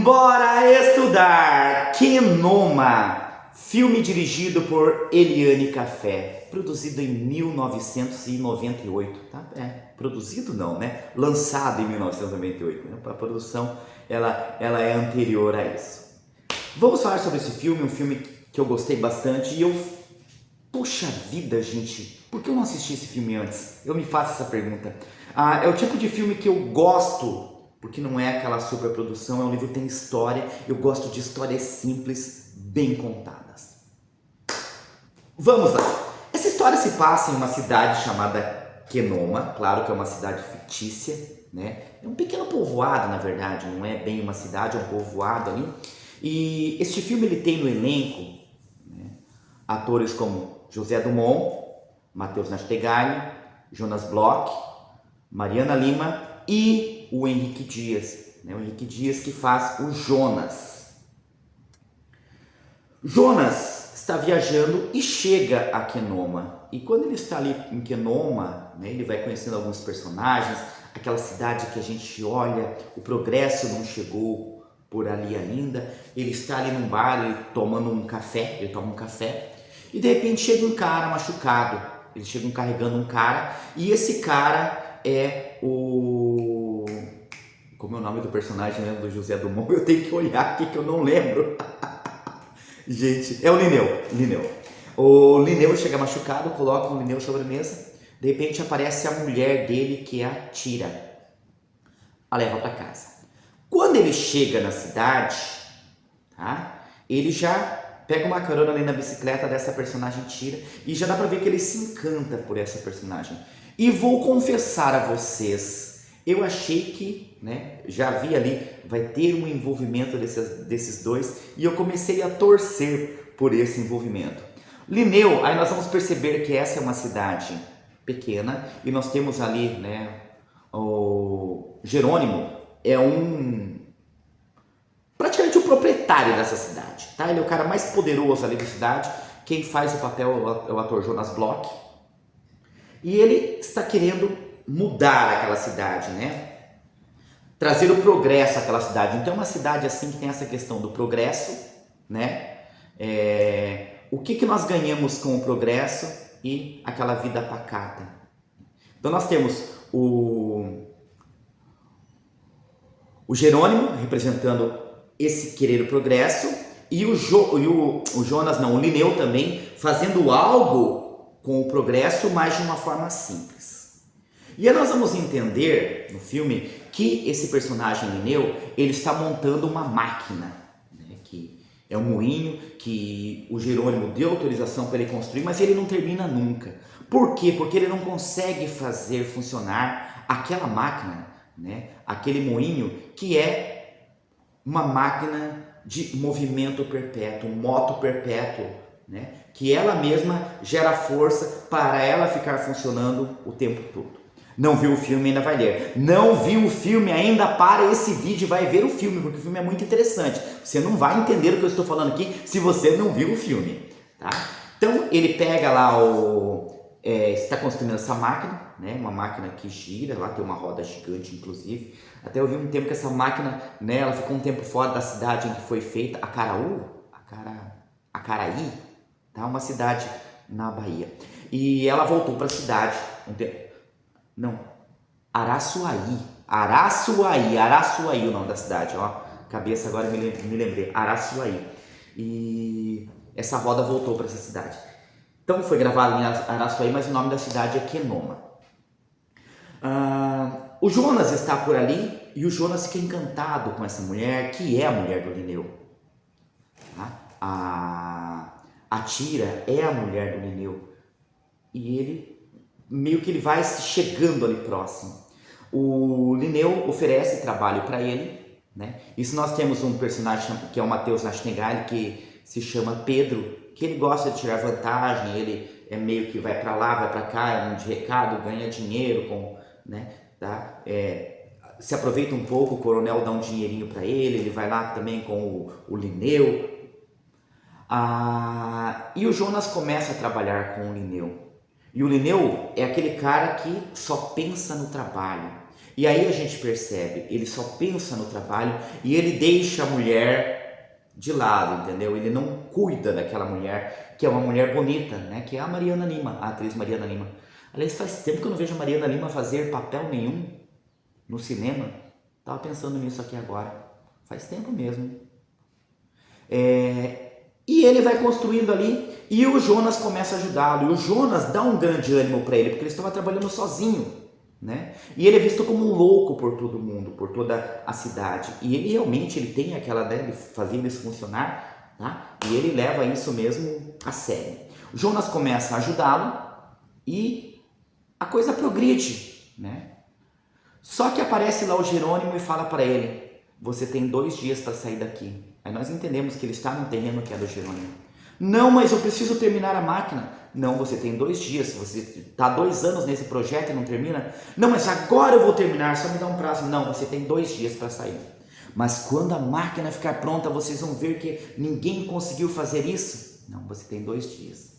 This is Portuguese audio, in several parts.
Bora estudar! Kenoma, filme dirigido por Eliane Café, produzido em 1998, tá? Produzido não, né? Lançado em 1998, né? A produção, ela é anterior a isso. Vamos falar sobre esse filme, um filme que eu gostei bastante e poxa vida, gente, por que eu não assisti esse filme antes? Eu me faço essa pergunta. É o tipo de filme que eu gosto, porque não é aquela superprodução, é um livro que tem história. Eu gosto de histórias simples, bem contadas. Vamos lá. Essa história se passa em uma cidade chamada Kenoma, claro que é uma cidade fictícia, né? É um pequeno povoado, na verdade, não é bem uma cidade, é um povoado ali. E este filme ele tem no elenco, né, atores como José Dumont, Matheus Nastegali, Jonas Bloch, Mariana Lima e o Henrique Dias, né? O Henrique Dias que faz o Jonas. Jonas está viajando e chega a Kenoma. E quando ele está ali em Kenoma, né, ele vai conhecendo alguns personagens, aquela cidade que a gente olha, o progresso não chegou por ali ainda. Ele está ali num bar, ele toma um café, e de repente chega um cara machucado. Eles chegam carregando um cara, e esse cara é o... Como é o nome do personagem, né, do José Dumont? Eu tenho que olhar aqui que eu não lembro. Gente, é o Linneu. O Linneu chega machucado, coloca o Linneu sobre a mesa. De repente aparece a mulher dele, que é a Tira. A leva para casa. Quando ele chega na cidade, tá, ele já pega uma carona ali na bicicleta dessa personagem Tira e já dá para ver que ele se encanta por essa personagem. E vou confessar a vocês, eu achei que, né, já vi ali, vai ter um envolvimento desses dois e eu comecei a torcer por esse envolvimento. Linneu, aí nós vamos perceber que essa é uma cidade pequena e nós temos ali, né, o Jerônimo é praticamente o proprietário dessa cidade, tá? Ele é o cara mais poderoso ali da cidade. Quem faz o papel é o ator Jonas Bloch. E ele está querendo mudar aquela cidade, né? Trazer o progresso àquela cidade. Então é uma cidade assim que tem essa questão do progresso, né? O que nós ganhamos com o progresso e aquela vida pacata. Então nós temos o Jerônimo representando esse querer o progresso e o Linneu também fazendo algo com o progresso, mas de uma forma simples. E aí nós vamos entender no filme que esse personagem Linneu, ele está montando uma máquina, né, que é um moinho que o Jerônimo deu autorização para ele construir, mas ele não termina nunca. Por quê? Porque ele não consegue fazer funcionar aquela máquina, né, aquele moinho que é uma máquina de movimento perpétuo, um moto perpétuo, né? Que ela mesma gera força para ela ficar funcionando o tempo todo. Não viu o filme, ainda vai ler. Não viu o filme, ainda para esse vídeo e vai ver o filme, porque o filme é muito interessante. Você não vai entender o que eu estou falando aqui se você não viu o filme, tá? Então ele pega lá está construindo essa máquina, né? Uma máquina que gira, lá tem uma roda gigante inclusive. Até eu vi um tempo que essa máquina, né, ela ficou um tempo fora da cidade em que foi feita, Acaraí, tá? Uma cidade na Bahia. E ela voltou para a cidade um tempo. Não, Araçuaí o nome da cidade, ó. Cabeça agora me lembrei, Araçuaí. E essa roda voltou para essa cidade. Então foi gravado em Araçuaí, mas o nome da cidade é Kenoma. O Jonas está por ali e o Jonas fica encantado com essa mulher, que é a mulher do Linneu. Tá? A Tira é a mulher do Linneu. E ele meio que ele vai chegando ali próximo. O Linneu oferece trabalho para ele, né? Isso nós temos um personagem que é o Matheus Nastegali, que se chama Pedro, que ele gosta de tirar vantagem, ele é meio que vai para lá, vai para cá, é um de recado, ganha dinheiro, né? Tá? Se aproveita um pouco, o coronel dá um dinheirinho para ele vai lá também com o Linneu. E o Jonas começa a trabalhar com o Linneu. E o Linneu é aquele cara que só pensa no trabalho. E aí a gente percebe, ele só pensa no trabalho e ele deixa a mulher de lado, entendeu? Ele não cuida daquela mulher, que é uma mulher bonita, né? Que é a Mariana Lima, a atriz Mariana Lima. Aliás, faz tempo que eu não vejo a Mariana Lima fazer papel nenhum no cinema. Tava pensando nisso aqui agora. Faz tempo mesmo. E ele vai construindo ali e o Jonas começa a ajudá-lo. E o Jonas dá um grande ânimo para ele, porque ele estava trabalhando sozinho. Né? E ele é visto como um louco por todo mundo, por toda a cidade. E ele realmente ele tem aquela, né, de fazer isso funcionar, tá? E ele leva isso mesmo a sério. O Jonas começa a ajudá-lo e a coisa progride, né? Só que aparece lá o Jerônimo e fala para ele: você tem 2 dias para sair daqui. Aí nós entendemos que ele está no terreno que é do Jerônimo. Não, mas eu preciso terminar a máquina. Não, você tem 2 dias. Você está 2 anos nesse projeto e não termina. Não, mas agora eu vou terminar, só me dá um prazo. Não, você tem 2 dias para sair. Mas quando a máquina ficar pronta, vocês vão ver que ninguém conseguiu fazer isso. Não, você tem 2 dias.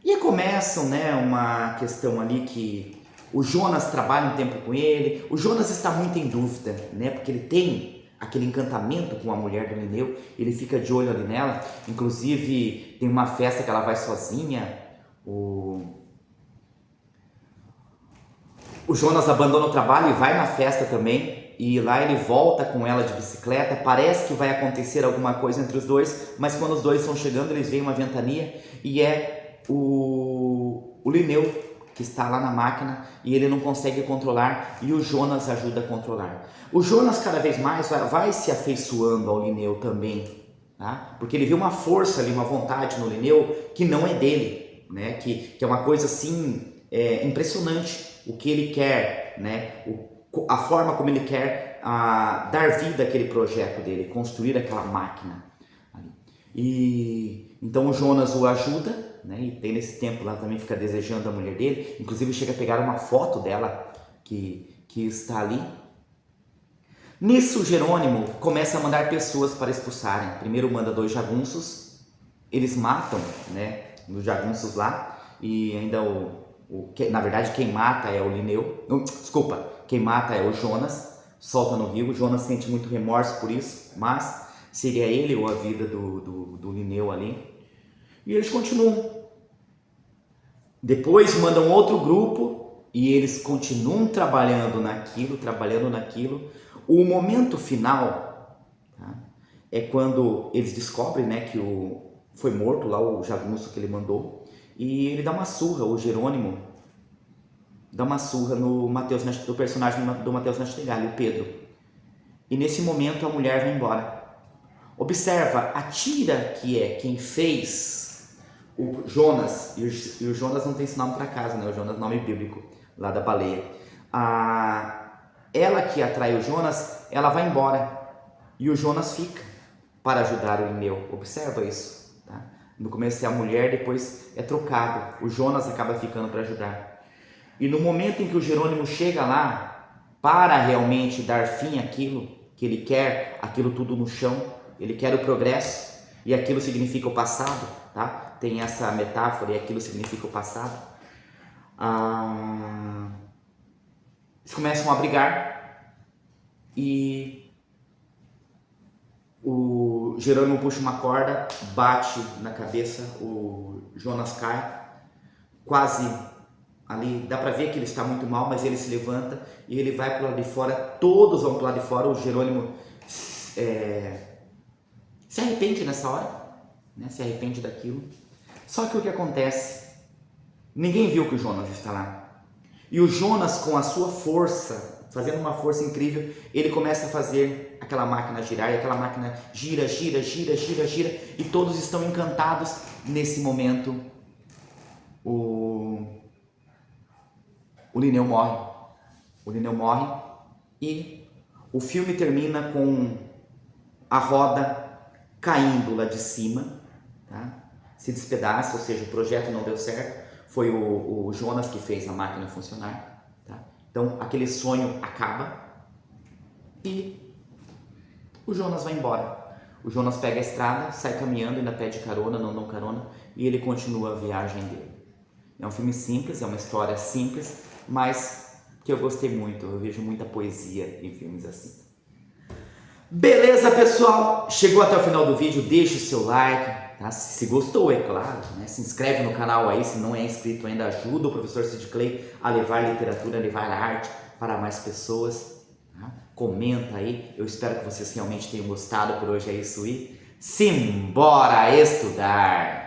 E aí começam, né, uma questão ali que o Jonas trabalha um tempo com ele. O Jonas está muito em dúvida, né, porque ele tem aquele encantamento com a mulher do Lineu, ele fica de olho ali nela. Inclusive tem uma festa que ela vai sozinha, o Jonas abandona o trabalho e vai na festa também, e lá ele volta com ela de bicicleta. Parece que vai acontecer alguma coisa entre os dois, mas quando os dois estão chegando, eles veem uma ventania e é o Lineu que está lá na máquina e ele não consegue controlar, e o Jonas ajuda a controlar. O Jonas cada vez mais vai se afeiçoando ao Lineu também, tá? Porque ele vê uma força ali, uma vontade no Lineu que não é dele, né? Que é uma coisa assim impressionante, o que ele quer, né? A forma como ele quer dar vida àquele projeto dele, construir aquela máquina. E então o Jonas o ajuda, né? E tem nesse tempo lá também fica desejando a mulher dele, inclusive chega a pegar uma foto dela que está ali. Nisso Jerônimo começa a mandar pessoas para expulsarem. Primeiro manda 2 jagunços, eles matam, né, os jagunços lá, e ainda na verdade quem mata é o Lineu, desculpa, quem mata é o Jonas, solta no rio. O Jonas sente muito remorso por isso, mas seria ele ou a vida do Lineu ali. E eles continuam. Depois mandam outro grupo e eles continuam trabalhando naquilo. O momento final, tá, é quando eles descobrem, né, que foi morto lá o jagunço que ele mandou, e ele dá uma surra, o Jerônimo dá uma surra no personagem do Matheus Nastigalli, o Pedro. E nesse momento a mulher vai embora. Observa, a Tira, que é quem fez o Jonas, e o Jonas não tem esse nome para casa, né? O Jonas é nome bíblico, lá da baleia. Ela que atrai o Jonas, ela vai embora, e o Jonas fica para ajudar o Lineu. Observa isso, tá? No começo é a mulher, depois é trocado, o Jonas acaba ficando para ajudar. E no momento em que o Jerônimo chega lá, para realmente dar fim àquilo que ele quer, aquilo tudo no chão, ele quer o progresso, e aquilo significa o passado, tá? Tem essa metáfora, e aquilo significa o passado. Eles começam a brigar, e o Jerônimo puxa uma corda, bate na cabeça, o Jonas cai, quase ali, dá para ver que ele está muito mal, mas ele se levanta e ele vai para o lado de fora, todos vão para o lado de fora. O Jerônimo se arrepende nessa hora, né? Se arrepende daquilo. Só que o que acontece? Ninguém viu que o Jonas está lá. E o Jonas, com a sua força, fazendo uma força incrível, ele começa a fazer aquela máquina girar, e aquela máquina gira, e todos estão encantados. Nesse momento, o Lineu morre. O Lineu morre e o filme termina com a roda caindo lá de cima, tá? Se despedaça, ou seja, o projeto não deu certo. Foi o Jonas que fez a máquina funcionar, tá? Então aquele sonho acaba e o Jonas vai embora. O Jonas pega a estrada, sai caminhando, ainda pede carona, não dão carona, e ele continua a viagem dele. É um filme simples, é uma história simples, mas que eu gostei muito. Eu vejo muita poesia em filmes assim. Beleza, pessoal? Chegou até o final do vídeo, deixa o seu like, tá? Se gostou, é claro, né? Se inscreve no canal aí, se não é inscrito ainda, ajuda o professor Sid Clay a levar literatura, a levar arte para mais pessoas. Tá? Comenta aí, eu espero que vocês realmente tenham gostado. Por hoje é isso e simbora estudar!